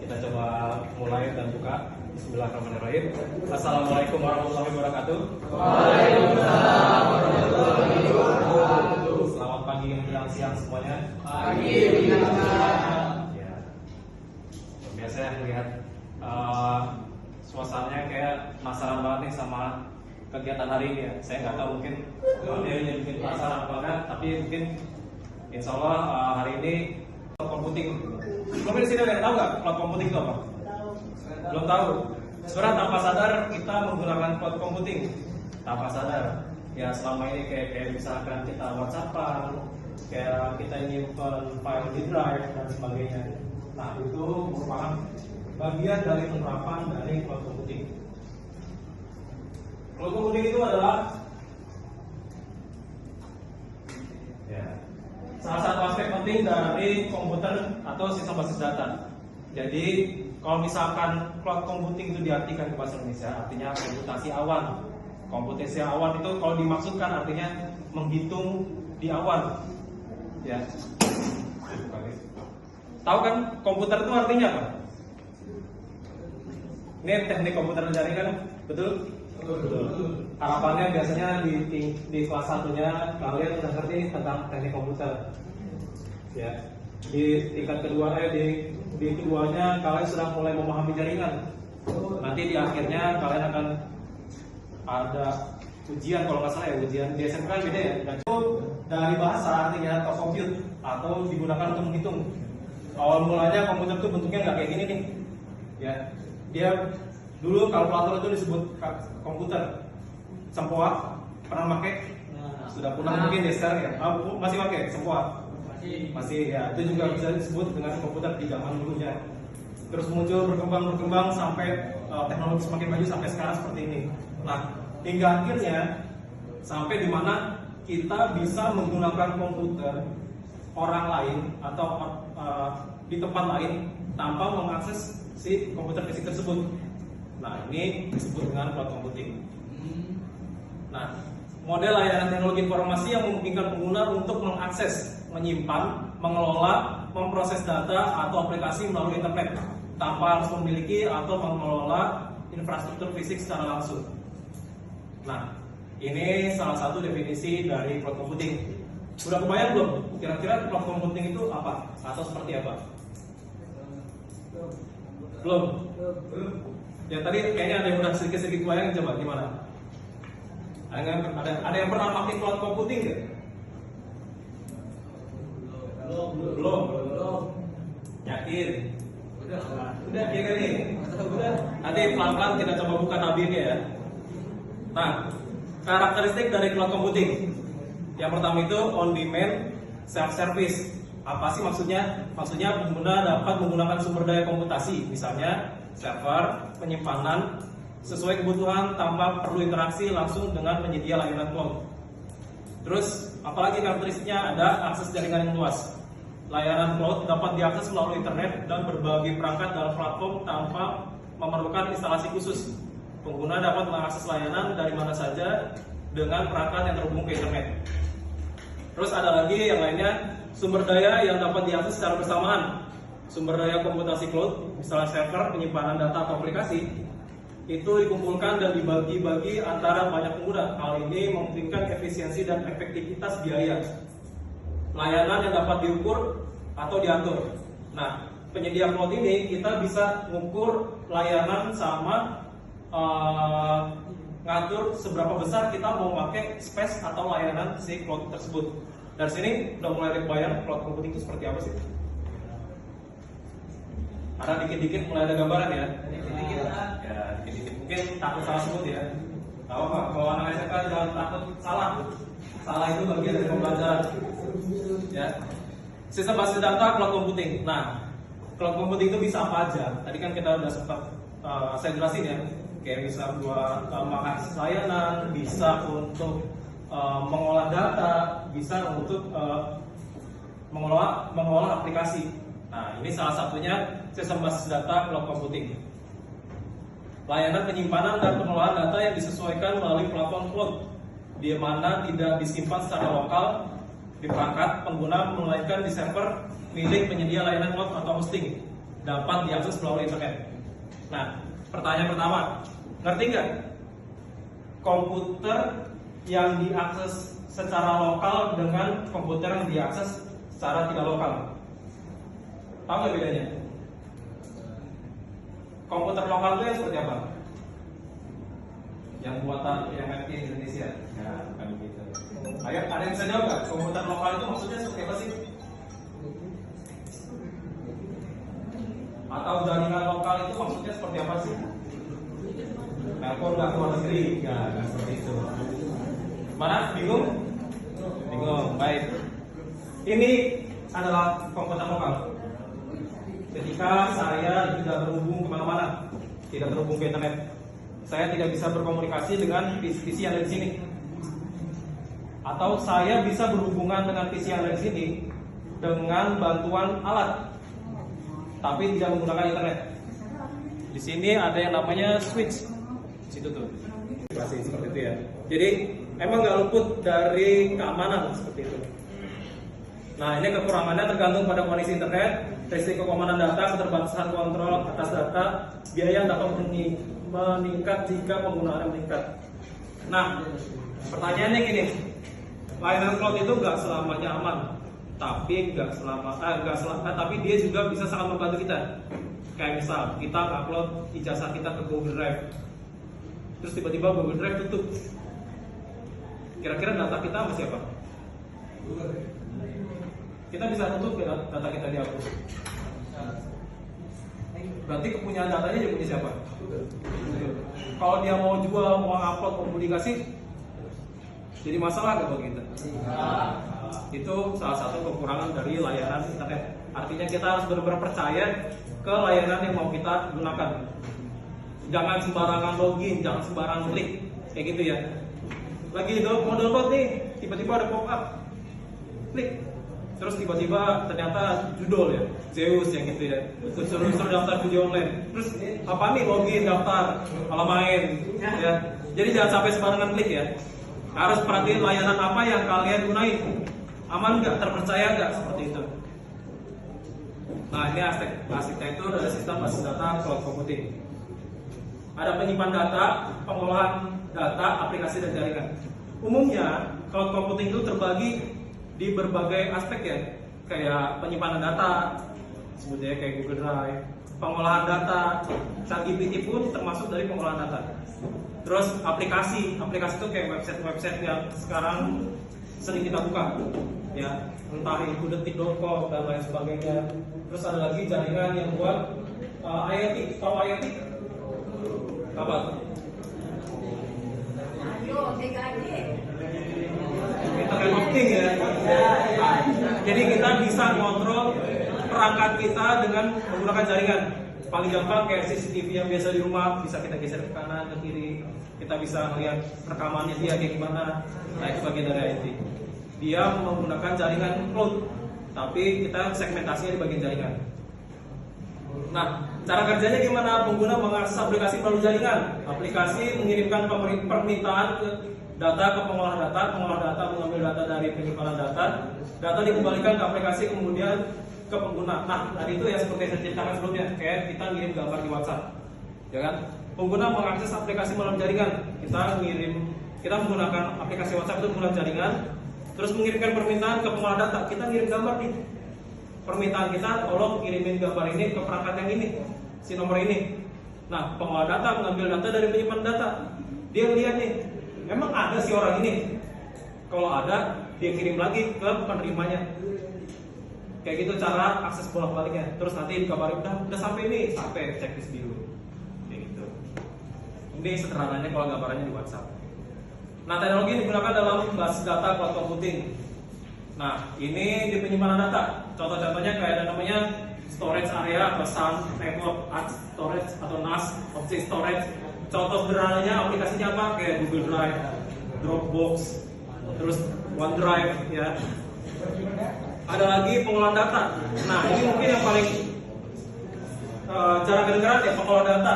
Kita coba mulai dan buka. Bismillahirrahmanirrahim. Assalamualaikum warahmatullahi wabarakatuh. Waalaikumsalam warahmatullahi wabarakatuh. Selamat pagi menjelang siang semuanya. Pagi menjelang siang. Ya. Biasa ya melihat suasananya kayak penasaran banget nih sama kegiatan hari ini ya. Saya nggak tahu mungkin ada yang bikin penasaran apa enggak, tapi mungkin insya Allah hari ini cloud computing. Mungkin di sini ada yang tahu nggak cloud computing itu apa? Belum tahu. Sebenarnya tanpa sadar kita menggunakan cloud computing. Tanpa sadar. Ya selama ini kayak misalkan kita WhatsApp-an, kayak kita nyimpen file di drive dan sebagainya. Nah itu merupakan bagian dari penerapan dari cloud computing. Cloud computing itu adalah salah satu aspek penting dari komputer atau sistem basis data. Jadi kalau misalkan cloud computing itu diartikan ke bahasa Indonesia, artinya komputasi awan. Komputasi awan itu kalau dimaksudkan artinya menghitung di awan. Ya. Tahu kan komputer itu artinya apa? Ini teknik komputer jaringan, betul? Betul. Harapannya biasanya di kelas 1-nya kalian udah ngerti tentang teknik komputer. Ya. Di tingkat kedua di keduanya kalian sudah mulai memahami jaringan. Nanti di akhirnya kalian akan ada ujian, kalau nggak salah ya, ujian di SMK kan beda ya. Dan itu dari bahasa artinya atau compute atau digunakan untuk menghitung. Awal mulanya komputer itu bentuknya nggak kayak gini nih. Ya. Dia dulu kalkulator itu disebut komputer. Sempoa pernah pakai? Sudah punah mungkin ya sekarang ya. Masih pakai sempoa? Masih ya. Itu juga bisa disebut dengan komputer di zaman dulunya. Terus muncul berkembang sampai teknologi semakin maju sampai sekarang seperti ini. Nah, hingga akhirnya sampai di mana kita bisa menggunakan komputer orang lain atau di tempat lain tanpa mengakses si komputer fisik tersebut. Nah, ini disebut dengan cloud computing. Nah, model layanan teknologi informasi yang memungkinkan pengguna untuk mengakses, menyimpan, mengelola, memproses data atau aplikasi melalui internet tanpa harus memiliki atau mengelola infrastruktur fisik secara langsung. Nah, ini salah satu definisi dari cloud computing. Sudah kebayang belum? Kira-kira cloud computing itu apa? Atau seperti apa? Belum? Ya tadi kayaknya ada yang udah sedikit-sedikit kebayang, coba gimana? Ada yang pernah pakai cloud computing nggak? Belum. Yakin? Udah ya kan nih? Nanti pelan-pelan kita coba buka tabirnya ya. Nah, karakteristik dari cloud computing. Yang pertama itu on demand self-service. Apa sih maksudnya? Maksudnya pengguna dapat menggunakan sumber daya komputasi, misalnya server, penyimpanan sesuai kebutuhan tanpa perlu interaksi langsung dengan penyedia layanan cloud. Terus, apalagi karakteristiknya ada akses jaringan yang luas. Layanan cloud dapat diakses melalui internet dan berbagai perangkat dalam platform tanpa memerlukan instalasi khusus. Pengguna dapat mengakses layanan dari mana saja dengan perangkat yang terhubung ke internet. Terus ada lagi yang lainnya, sumber daya yang dapat diakses secara bersamaan. Sumber daya komputasi cloud, misalnya server, penyimpanan data atau aplikasi, itu dikumpulkan dan dibagi-bagi antara banyak pengguna. Hal ini memungkinkan efisiensi dan efektivitas biaya. Layanan yang dapat diukur atau diatur. Nah, penyedia cloud ini kita bisa mengukur layanan sama ngatur seberapa besar kita mau pakai space atau layanan si cloud tersebut. Dari sini udah mulai kebayang cloud computing itu seperti apa sih? Ada dikit-dikit mulai ada gambaran ya? Dikit-dikit. Ya, dikit-dikit. Mungkin takut salah sebut ya. Tahu apa? Kalau anak SMK jangan takut salah. Salah itu bagian dari pembelajaran. Ya. Sistem basis data cloud computing. Nah, cloud computing itu bisa apa aja? Tadi kan kita udah sempat saya jelasin ya. Kayak bisa buat mengakses layanan, bisa untuk mengolah data, bisa untuk mengolah aplikasi. Nah, ini salah satunya sistem basis data cloud computing. Layanan penyimpanan dan pengelolaan data yang disesuaikan melalui platform cloud, di mana tidak disimpan secara lokal di perangkat pengguna, melainkan di server milik penyedia layanan cloud atau hosting. dapat diakses melalui internet. Nah, pertanyaan pertama, ngerti nggak komputer yang diakses secara lokal dengan komputer yang diakses secara tidak lokal? Tahu nggak bedanya? Komputer lokal itu yang seperti apa? Yang buatan yang di Indonesia? Ya, bukan begitu. Ayo, ada yang bisa jawab nggak? Komputer lokal itu maksudnya seperti apa sih? Atau jaringan lokal itu maksudnya seperti apa sih? Telepon nggak ke luar negeri? Ya, seperti itu. Mana? Bingung? Bingung. Baik. Ini adalah komputer lokal. Ketika saya tidak terhubung kemana-mana, tidak terhubung ke internet, saya tidak bisa berkomunikasi dengan PC yang ada di sini. Atau saya bisa berhubungan dengan PC yang ada di sini dengan bantuan alat, tapi tidak menggunakan internet. Di sini ada yang namanya switch, di situ tuh. Masih seperti itu ya. Jadi emang nggak luput dari keamanan seperti itu. Nah, ini kekurangannya tergantung pada kondisi internet, risiko keamanan data, keterbatasan kontrol atas data, biaya yang dapat meningkat jika penggunaannya meningkat. Nah, pertanyaannya gini, layanan cloud itu nggak selamanya aman, tapi tapi dia juga bisa sangat membantu kita. Kayak misal kita upload ijazah kita ke Google Drive, terus tiba-tiba Google Drive tutup. Kira-kira data kita sama siapa? Kita bisa tutup ya, data kita dihapus. Berarti kepunyaan datanya dia punya siapa? Kalau dia mau jual, mau upload, mau publikasi, jadi masalah nggak bagi kita? Itu salah satu kekurangan dari layanan internet. Artinya kita harus benar-benar percaya ke layanan yang mau kita gunakan. Jangan sembarangan login, jangan sembarangan klik, kayak gitu ya. Lagi mau download nih, tiba-tiba ada pop up, klik, terus tiba-tiba ternyata judul ya, Zeus yang gitu ya, terus suruh daftar judi online, terus apa nih login, daftar, malah main, ya. Jadi jangan sampai sembarangan klik ya. Harus perhatiin layanan apa yang kalian gunain, aman nggak, terpercaya nggak, seperti itu. Nah, ini aspeknya itu ada sistem basis data cloud computing. Ada penyimpan data, pengolahan data, aplikasi dan jaringan. Umumnya cloud computing itu terbagi di berbagai aspek ya, kayak penyimpanan data, sebutnya kayak Google Drive, pengolahan data, ChatGPT pun termasuk dari pengolahan data. Terus aplikasi itu kayak website yang sekarang sering kita buka, ya, entah itu detik.com dan lain sebagainya. Terus ada lagi jaringan yang buat IoT, tahu IoT? Apa? Internet of Things ya. Jadi kita bisa mengontrol perangkat kita dengan menggunakan jaringan. Paling gampang kayak CCTV yang biasa di rumah, bisa kita geser ke kanan, ke kiri. Kita bisa melihat rekamannya dia kayak gimana. Nah, itu bagian dari IoT. Dia menggunakan jaringan cloud, tapi kita segmentasinya di bagian jaringan. Nah, cara kerjanya gimana? Pengguna mengakses aplikasi melalui jaringan. Aplikasi mengirimkan permintaan ke data ke pengolah data mengambil data dari penyimpanan data dikembalikan ke aplikasi kemudian ke pengguna. Nah, tadi itu ya seperti yang saya ceritakan sebelumnya, kayak kita ngirim gambar di WhatsApp, ya kan? Pengguna mengakses aplikasi melalui jaringan. Kita menggunakan aplikasi WhatsApp itu menggunakan jaringan, terus mengirimkan permintaan ke pengolah data. Kita ngirim gambar nih. Permintaan kita, tolong kirimin gambar ini ke perangkat yang ini, si nomor ini. Nah, pengolah data mengambil data dari penyimpan data. Dia lihat nih, memang ada si orang ini. Kalau ada, dia kirim lagi ke penerimanya. Kayak gitu cara akses bolak-baliknya. Terus nanti dikabarin udah sampai ini, sampai checklist dulu. Kayak gitu. Ini sederhananya kalau gambarannya di WhatsApp. Nah, teknologi yang digunakan dalam basis data cloud computing. Nah, ini di penyimpanan data. Contoh-contohnya kayak ada namanya storage area atau SAN, network storage atau NAS, object storage. Contoh sederhananya aplikasinya apa? Kayak Google Drive, Dropbox, terus OneDrive, ya. Ada lagi pengolahan data. Nah, ini mungkin yang paling jarang kedengaran ya, pengolahan data.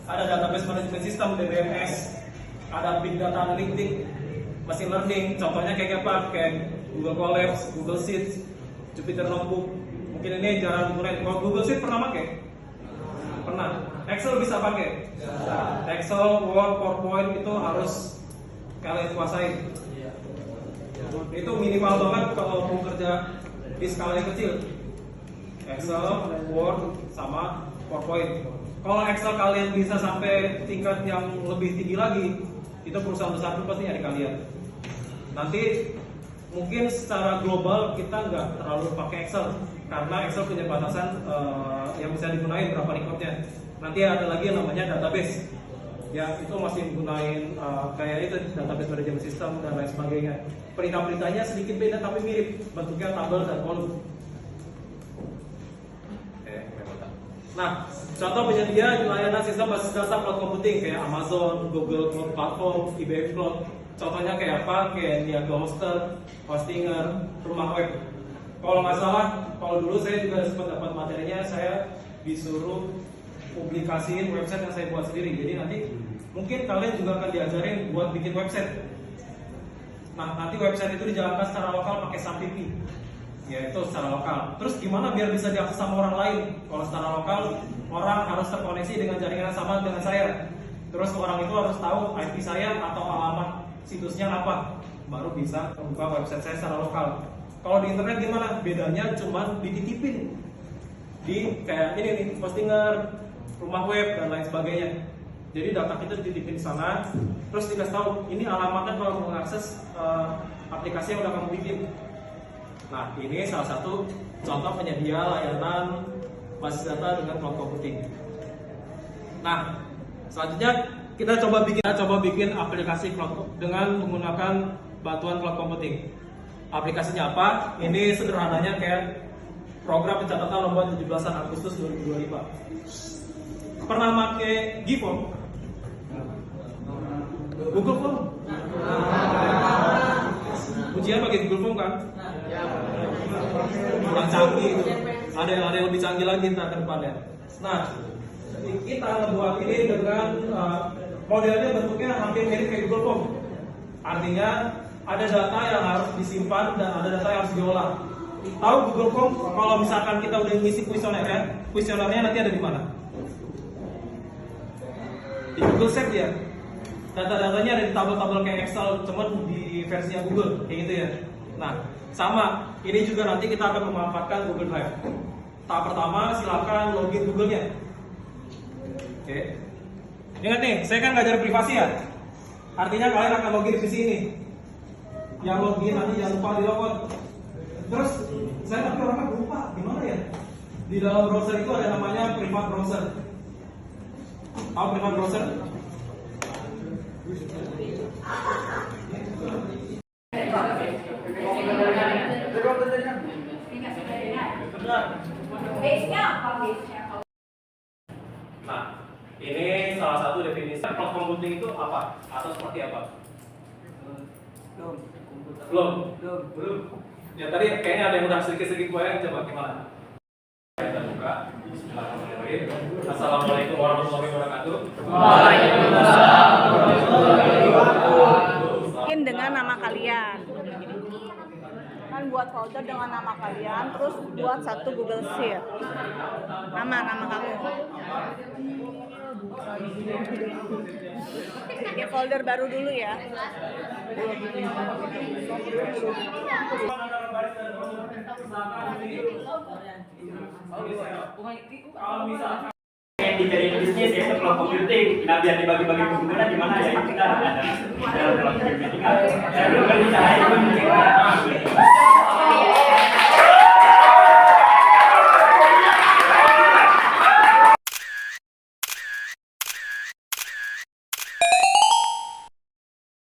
Ada database management system (DBMS), ada big data analytics, machine learning. Contohnya kayak apa? Kayak Google Colabs, Google Sheets, Jupyter Notebook. Mungkin ini jarang digunakan. Kalau Google Sheet pernah pakai? Excel bisa pakai? Excel, Word, PowerPoint itu harus kalian kuasai. Itu minimal banget kalau mau kerja di skala yang kecil. Excel, Word, sama PowerPoint. Kalau Excel kalian bisa sampai tingkat yang lebih tinggi lagi, itu perusahaan besar itu pasti nyari kalian. Nanti mungkin secara global kita nggak terlalu pakai Excel karena Excel punya batasan yang bisa digunakan berapa recordnya. Nanti ada lagi yang namanya database. Ya itu masih menggunakan kayak itu database management system dan lain sebagainya. Perintah-perintahnya sedikit beda tapi mirip, bentuknya tabel dan kolom. Nah, contoh penyedia layanan sistem basis data cloud computing kayak Amazon, Google Cloud Platform, IBM Cloud. Contohnya kayak apa? Kayak Niaga Hoster, Hostinger, Rumah Web. Kalau nggak salah, kalau dulu saya juga sempat dapat materinya, saya disuruh publikasiin website yang saya buat sendiri. Jadi nanti mungkin kalian juga akan diajarin buat bikin website. Nah, nanti website itu dijalankan secara lokal pakai SAP-PP. Ya itu secara lokal. Terus gimana biar bisa diakses sama orang lain? Kalau secara lokal, orang harus terkoneksi dengan jaringan yang sama dengan saya. Terus orang itu harus tahu IP saya atau alamat situsnya apa, baru bisa membuka website saya secara lokal. Kalau di internet gimana? Bedanya cuma dititipin di kayak ini nih, Hostinger, Rumah Web dan lain sebagainya. Jadi data kita dititipin di sana, terus dikasih tahu ini alamatnya kalau mau mengakses aplikasi yang udah kamu bikin. Nah, ini salah satu contoh penyedia layanan basis data dengan cloud computing. Nah, selanjutnya kita coba bikin aplikasi cloud dengan menggunakan bantuan cloud computing. Aplikasinya apa? Ini sederhananya kayak program pencatatan lomba 17 Agustus 2025. Pernah pakai Gform? Google Form? Ujian pakai Google Form kan? Kurang canggih itu. Ada yang lebih canggih lagi ntar ke depannya. Nah, kita ngebuat ini dengan modelnya bentuknya hampir mirip kayak Google Form. Artinya ada data yang harus disimpan dan ada data yang harus diolah. Tahu Google Form kalau misalkan kita udah ngisi kuesionernya, kuesionernya nanti ada di mana? Di Google Sheet ya. Data-datanya ada di tabel-tabel kayak Excel, cuman di versinya Google, kayak gitu ya. Nah, sama, ini juga nanti kita akan memanfaatkan Google Drive. Tahap pertama, silakan login Google-nya. Oke. Ingat nih, saya kan ngajar privasi ya. Artinya kalian akan login di sini. Yang login nanti jangan lupa di logon. Terus, saya tapi orangnya lupa, gimana ya? Di dalam browser itu ada namanya private browser. Tahu private browser? Nah, ini salah satu definisi cloud computing itu apa? Atau seperti apa? Belum. Ya tadi kayaknya ada yang udah sedikit-sedikit goyang, coba gimana? Kita buka. Bismillahirrahmanirrahim. Assalamualaikum warahmatullahi wabarakatuh. Waalaikumsalam warahmatullahi wabarakatuh. Mungkin dengan nama kalian. Kan buat folder dengan nama kalian, terus buat satu Google Sheet. Nama kamu. Ini folder baru dulu ya. Dicari bisnis yaitu cloud computing. Nah biar dibagi-bagi keuntungan gimana ya kita ada dalam cloud computing. Saya belum berbicara itu.